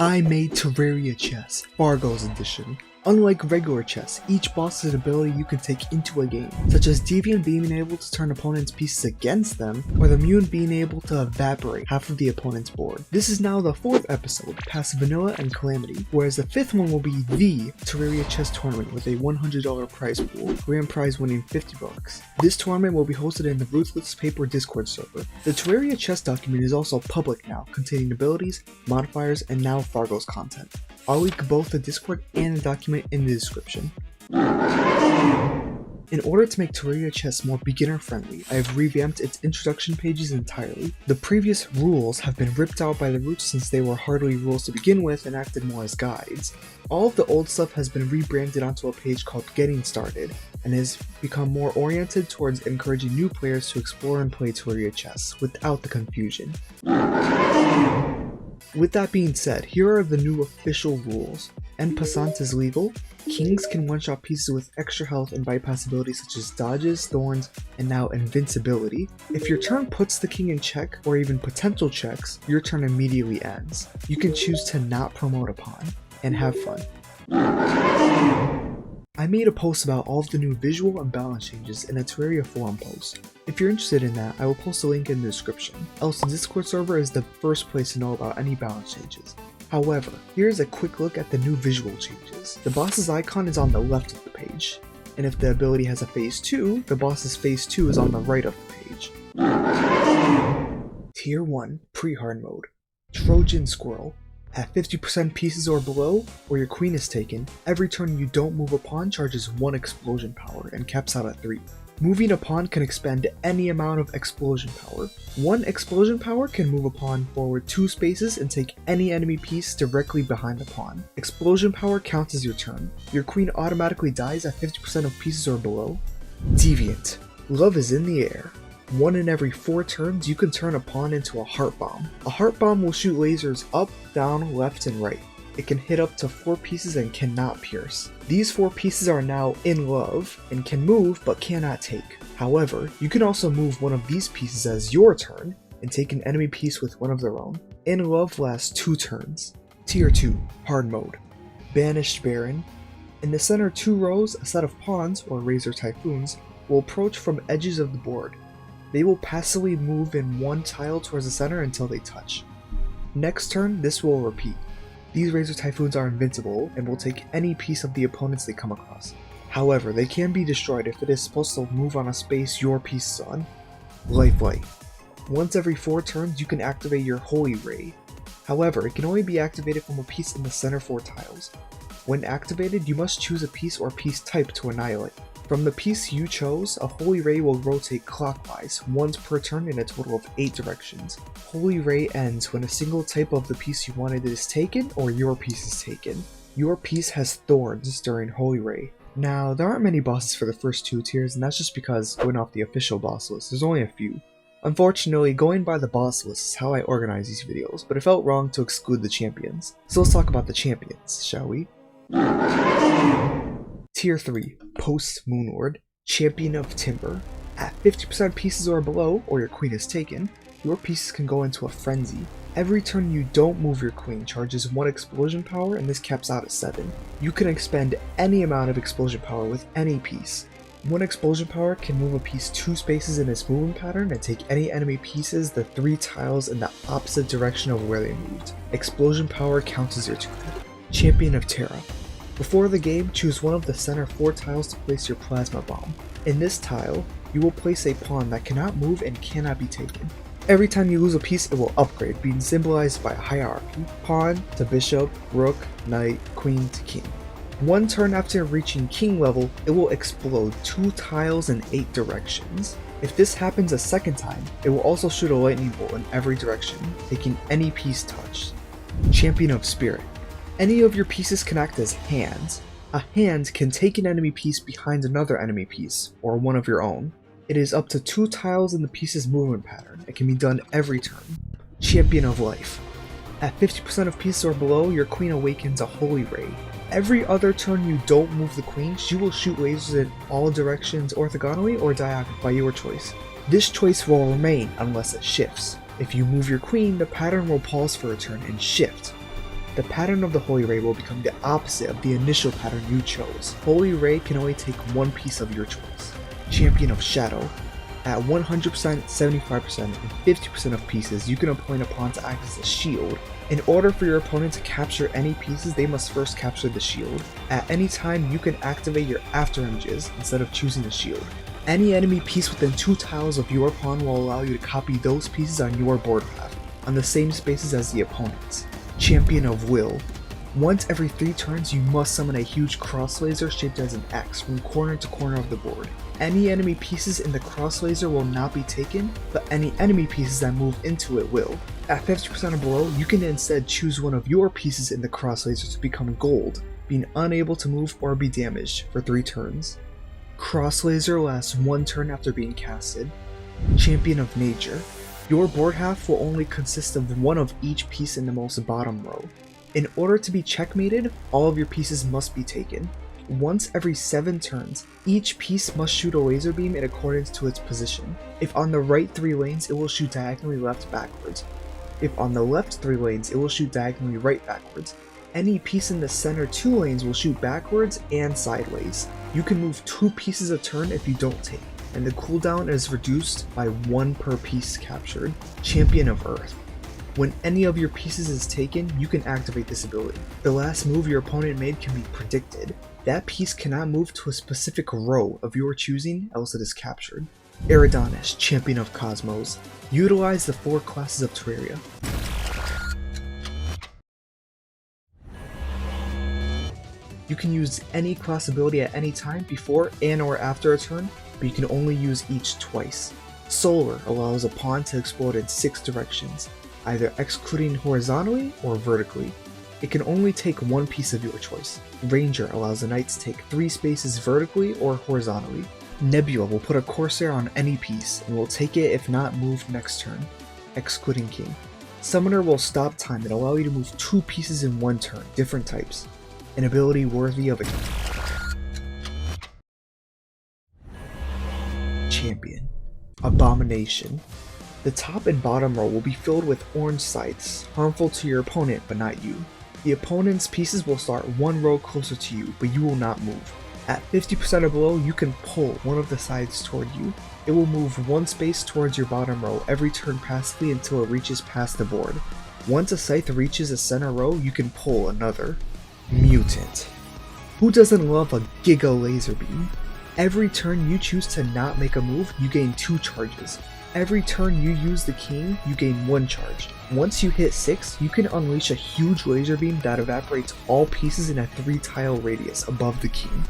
I made Terraria Chess, FARGO'S edition. Unlike regular chess, each boss has an ability you can take into a game, such as Deviantt being able to turn opponents' pieces against them, or the Mune being able to evaporate half of the opponent's board. This is now the 4th episode, past Vanilla and Calamity, whereas the 5th one will be the Terraria Chess tournament with a $100 prize pool, grand prize winning $50. This tournament will be hosted in the Ruthless Paper Discord server. The Terraria Chess document is also public now, containing abilities, modifiers, and now FARGO'S content. I'll link both the Discord and the document in the description. In order to make Terraria Chess more beginner friendly, I have revamped its introduction pages entirely. The previous rules have been ripped out by the roots since they were hardly rules to begin with and acted more as guides. All of the old stuff has been rebranded onto a page called Getting Started, and has become more oriented towards encouraging new players to explore and play Terraria Chess without the confusion. With that being said, here are the new official rules. En passant is legal. Kings can one-shot pieces with extra health and bypass abilities such as dodges, thorns, and now invincibility. If your turn puts the king in check, or even potential checks, your turn immediately ends. You can choose to not promote a pawn, and have fun. I made a post about all of the new visual and balance changes in a Terraria forum post. If you're interested in that, I will post a link in the description, else the Discord server is the first place to know about any balance changes. However, here's a quick look at the new visual changes. The boss's icon is on the left of the page, and if the ability has a phase 2, the boss's phase 2 is on the right of the page. Tier 1 Pre-Hard Mode. Trojan Squirrel. At 50% pieces or below, or your queen is taken, every turn you don't move a pawn charges 1 explosion power and caps out at 3. Moving a pawn can expend any amount of explosion power. 1 explosion power can move a pawn forward 2 spaces and take any enemy piece directly behind the pawn. Explosion power counts as your turn. Your queen automatically dies at 50% of pieces or below. Deviantt. Love is in the air. 1 in every 4 turns, you can turn a pawn into a heart bomb. A heart bomb will shoot lasers up, down, left, and right. It can hit up to 4 pieces and cannot pierce. These 4 pieces are now in love, and can move but cannot take. However, you can also move one of these pieces as your turn, and take an enemy piece with one of their own. In love lasts 2 turns. Tier 2, Hard Mode. Banished Baron. In the center 2 rows, a set of pawns, or Razor Typhoons, will approach from edges of the board. They will passively move in 1 tile towards the center until they touch. Next turn, this will repeat. These Razor Typhoons are invincible and will take any piece of the opponents they come across. However, they can be destroyed if it is supposed to move on a space your piece is on. Lieflight. Once every 4 turns, you can activate your Holy Ray. However, it can only be activated from a piece in the center 4 tiles. When activated, you must choose a piece or piece type to annihilate. From the piece you chose, a Holy Ray will rotate clockwise, once per turn in a total of 8 directions. Holy Ray ends when a single type of the piece you wanted is taken, or your piece is taken. Your piece has thorns during Holy Ray. Now, there aren't many bosses for the first 2 tiers, and that's just because, going off the official boss list, there's only a few. Unfortunately, going by the boss list is how I organize these videos, but it felt wrong to exclude the champions. So let's talk about the champions, shall we? Tier 3, Post Moonlord, Champion of Timber. At 50% pieces or below, or your queen is taken, your pieces can go into a frenzy. Every turn you don't move your queen charges 1 explosion power, and this caps out at 7. You can expend any amount of explosion power with any piece. 1 explosion power can move a piece 2 spaces in its movement pattern and take any enemy pieces the 3 tiles in the opposite direction of where they moved. Explosion power counts as your turn. Champion of Terra. Before the game, choose one of the center 4 tiles to place your plasma bomb. In this tile, you will place a pawn that cannot move and cannot be taken. Every time you lose a piece, it will upgrade, being symbolized by a hierarchy: pawn to bishop, rook, knight, queen to king. 1 turn after reaching king level, it will explode 2 tiles in 8 directions. If this happens a second time, it will also shoot a lightning bolt in every direction, taking any piece touched. Champion of Spirit. Any of your pieces can act as hands. A hand can take an enemy piece behind another enemy piece, or one of your own. It is up to 2 tiles in the piece's movement pattern. It can be done every turn. Champion of Life. At 50% of pieces or below, your queen awakens a Holy Ray. Every other turn you don't move the queen, she will shoot lasers in all directions orthogonally or diagonally by your choice. This choice will remain unless it shifts. If you move your queen, the pattern will pause for a turn and shift. The pattern of the Holy Ray will become the opposite of the initial pattern you chose. Holy Ray can only take one piece of your choice. Champion of Shadow. At 100%, 75%, and 50% of pieces, you can appoint a pawn to act as a shield. In order for your opponent to capture any pieces, they must first capture the shield. At any time, you can activate your after images instead of choosing the shield. Any enemy piece within 2 tiles of your pawn will allow you to copy those pieces on your board path, on the same spaces as the opponent's. Champion of Will. Once every 3 turns, you must summon a huge cross laser shaped as an X from corner to corner of the board. Any enemy pieces in the cross laser will not be taken, but any enemy pieces that move into it will. At 50% or below, you can instead choose one of your pieces in the cross laser to become gold, being unable to move or be damaged for 3 turns. Cross laser lasts 1 turn after being casted. Champion of Nature. Your board half will only consist of one of each piece in the most bottom row. In order to be checkmated, all of your pieces must be taken. Once every 7 turns, each piece must shoot a laser beam in accordance to its position. If on the right 3 lanes, it will shoot diagonally left backwards. If on the left 3 lanes, it will shoot diagonally right backwards. Any piece in the center 2 lanes will shoot backwards and sideways. You can move 2 pieces a turn if you don't take, and the cooldown is reduced by 1 per piece captured. Champion of Earth. When any of your pieces is taken, you can activate this ability. The last move your opponent made can be predicted. That piece cannot move to a specific row of your choosing, else it is captured. Eridanus, Champion of Cosmos. Utilize the 4 classes of Terraria. You can use any class ability at any time before and or after a turn, but you can only use each twice. Solar allows a pawn to explode in 6 directions, either executing horizontally or vertically. It can only take 1 piece of your choice. Ranger allows the knight to take 3 spaces vertically or horizontally. Nebula will put a Corsair on any piece and will take it if not moved next turn. Executing King. Summoner will stop time and allow you to move 2 pieces in 1 turn, different types. An ability worthy of a champion. Abominationn. The top and bottom row will be filled with orange scythes, harmful to your opponent but not you. The opponent's pieces will start 1 row closer to you, but you will not move. At 50% or below, you can pull one of the scythes toward you. It will move 1 space towards your bottom row every turn passively until it reaches past the board. Once a scythe reaches the center row, you can pull another. Mutant. Who doesn't love a Giga Laser Beam? Every turn you choose to not make a move, you gain 2 charges. Every turn you use the king, you gain 1 charge. Once you hit 6, you can unleash a huge laser beam that evaporates all pieces in a 3-tile radius above the king.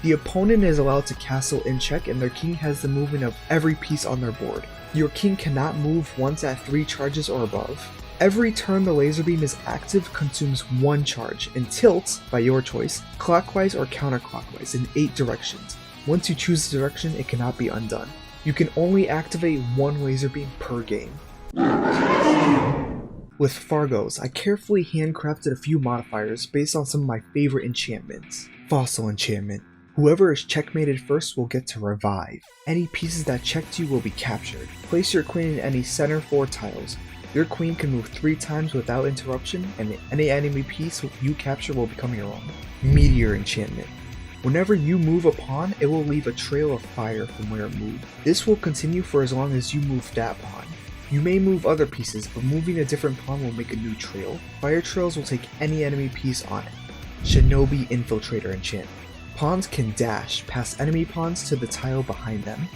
The opponent is allowed to castle in check and their king has the movement of every piece on their board. Your king cannot move once at 3 charges or above. Every turn the laser beam is active consumes 1 charge and tilts, by your choice, clockwise or counterclockwise in 8 directions. Once you choose the direction, it cannot be undone. You can only activate 1 laser beam per game. With FARGO'S, I carefully handcrafted a few modifiers based on some of my favorite enchantments. Fossil enchantment. Whoever is checkmated first will get to revive. Any pieces that checked you will be captured. Place your queen in any center 4 tiles. Your queen can move 3 times without interruption, and any enemy piece you capture will become your own. Meteor enchantment. Whenever you move a pawn, it will leave a trail of fire from where it moved. This will continue for as long as you move that pawn. You may move other pieces, but moving a different pawn will make a new trail. Fire trails will take any enemy piece on it. Shinobi Infiltrator enchantment. Pawns can dash past enemy pawns to the tile behind them.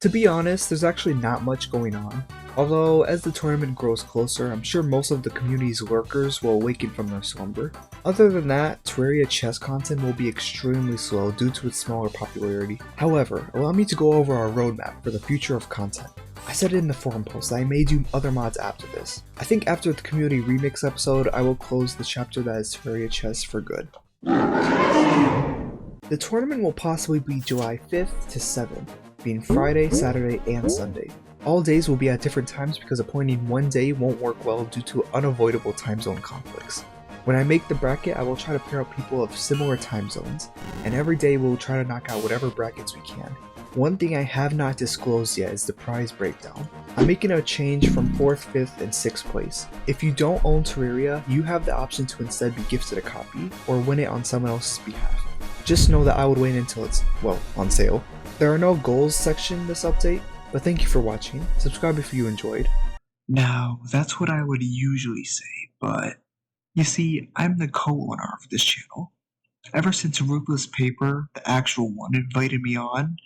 To be honest, there's actually not much going on. Although, as the tournament grows closer, I'm sure most of the community's lurkers will awaken from their slumber. Other than that, Terraria Chess content will be extremely slow due to its smaller popularity. However, allow me to go over our roadmap for the future of content. I said it in the forum post that I may do other mods after this. I think after the community remix episode, I will close the chapter that is Terraria Chess for good. The tournament will possibly be July 5th to 7th, being Friday, Saturday, and Sunday. All days will be at different times because appointing one day won't work well due to unavoidable time zone conflicts. When I make the bracket, I will try to pair up people of similar time zones, and every day we'll try to knock out whatever brackets we can. One thing I have not disclosed yet is the prize breakdown. I'm making a change from 4th, 5th, and 6th place. If you don't own Terraria, you have the option to instead be gifted a copy or win it on someone else's behalf. Just know that I would wait until it's, well, on sale. There are no goals section in this update, but thank you for watching. Subscribe if you enjoyed. Now, that's what I would usually say, but you see, I'm the co-owner of this channel. Ever since Ruthless Paper, the actual one, invited me on,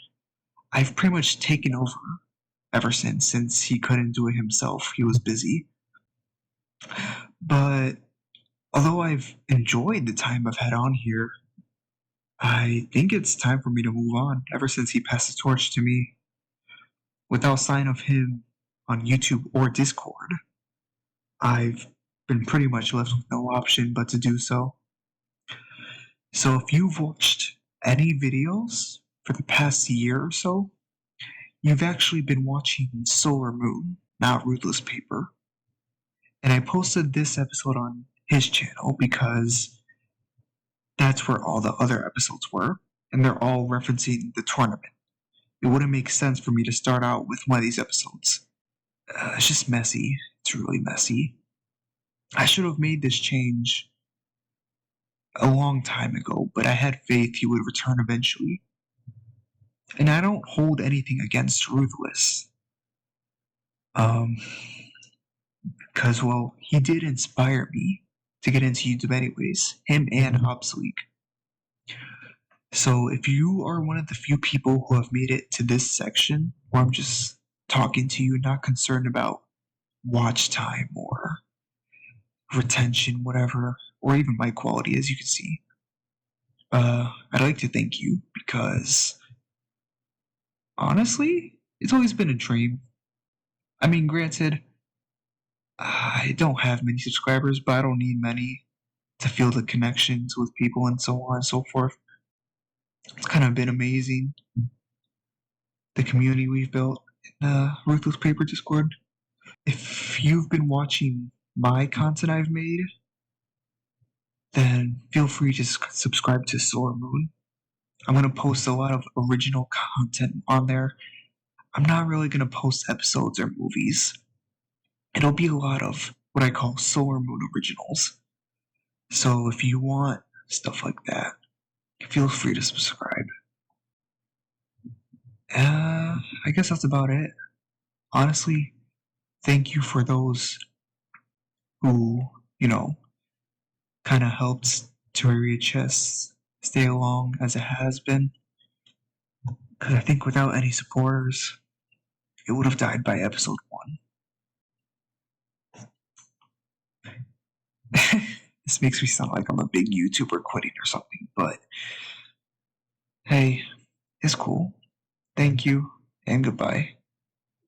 I've pretty much taken over ever since he couldn't do it himself. He was busy. But although I've enjoyed the time I've had on here, I think it's time for me to move on ever since he passed the torch to me. Without sign of him on YouTube or Discord, I've been pretty much left with no option but to do so. So if you've watched any videos for the past year or so, you've actually been watching Solar Moon, not Ruthless Paper. And I posted this episode on his channel because that's where all the other episodes were, and they're all referencing the tournament. It wouldn't make sense for me to start out with one of these episodes. It's just messy. It's really messy. I should have made this change a long time ago, but I had faith he would return eventually. And I don't hold anything against Ruthless. Because, well, he did inspire me to get into YouTube anyways. Him and Obsleek. So if you are one of the few people who have made it to this section, where I'm just talking to you, not concerned about watch time or retention, whatever, or even mic quality, as you can see, I'd like to thank you because honestly, it's always been a dream. I mean, granted, I don't have many subscribers, but I don't need many to feel the connections with people and so on and so forth. It's kind of been amazing, the community we've built in the Ruthless Paper Discord. If you've been watching my content I've made, then feel free to subscribe to Solar Moon. I'm going to post a lot of original content on there. I'm not really going to post episodes or movies. It'll be a lot of what I call Solar Moon originals. So if you want stuff like that, feel free to subscribe. I guess that's about it. Honestly, thank you for those who, kind of helped Terraria Chess stay along as it has been. Because I think without any supporters, it would have died by episode 1. This makes me sound like I'm a big YouTuber quitting or something, but hey, it's cool. Thank you, and goodbye.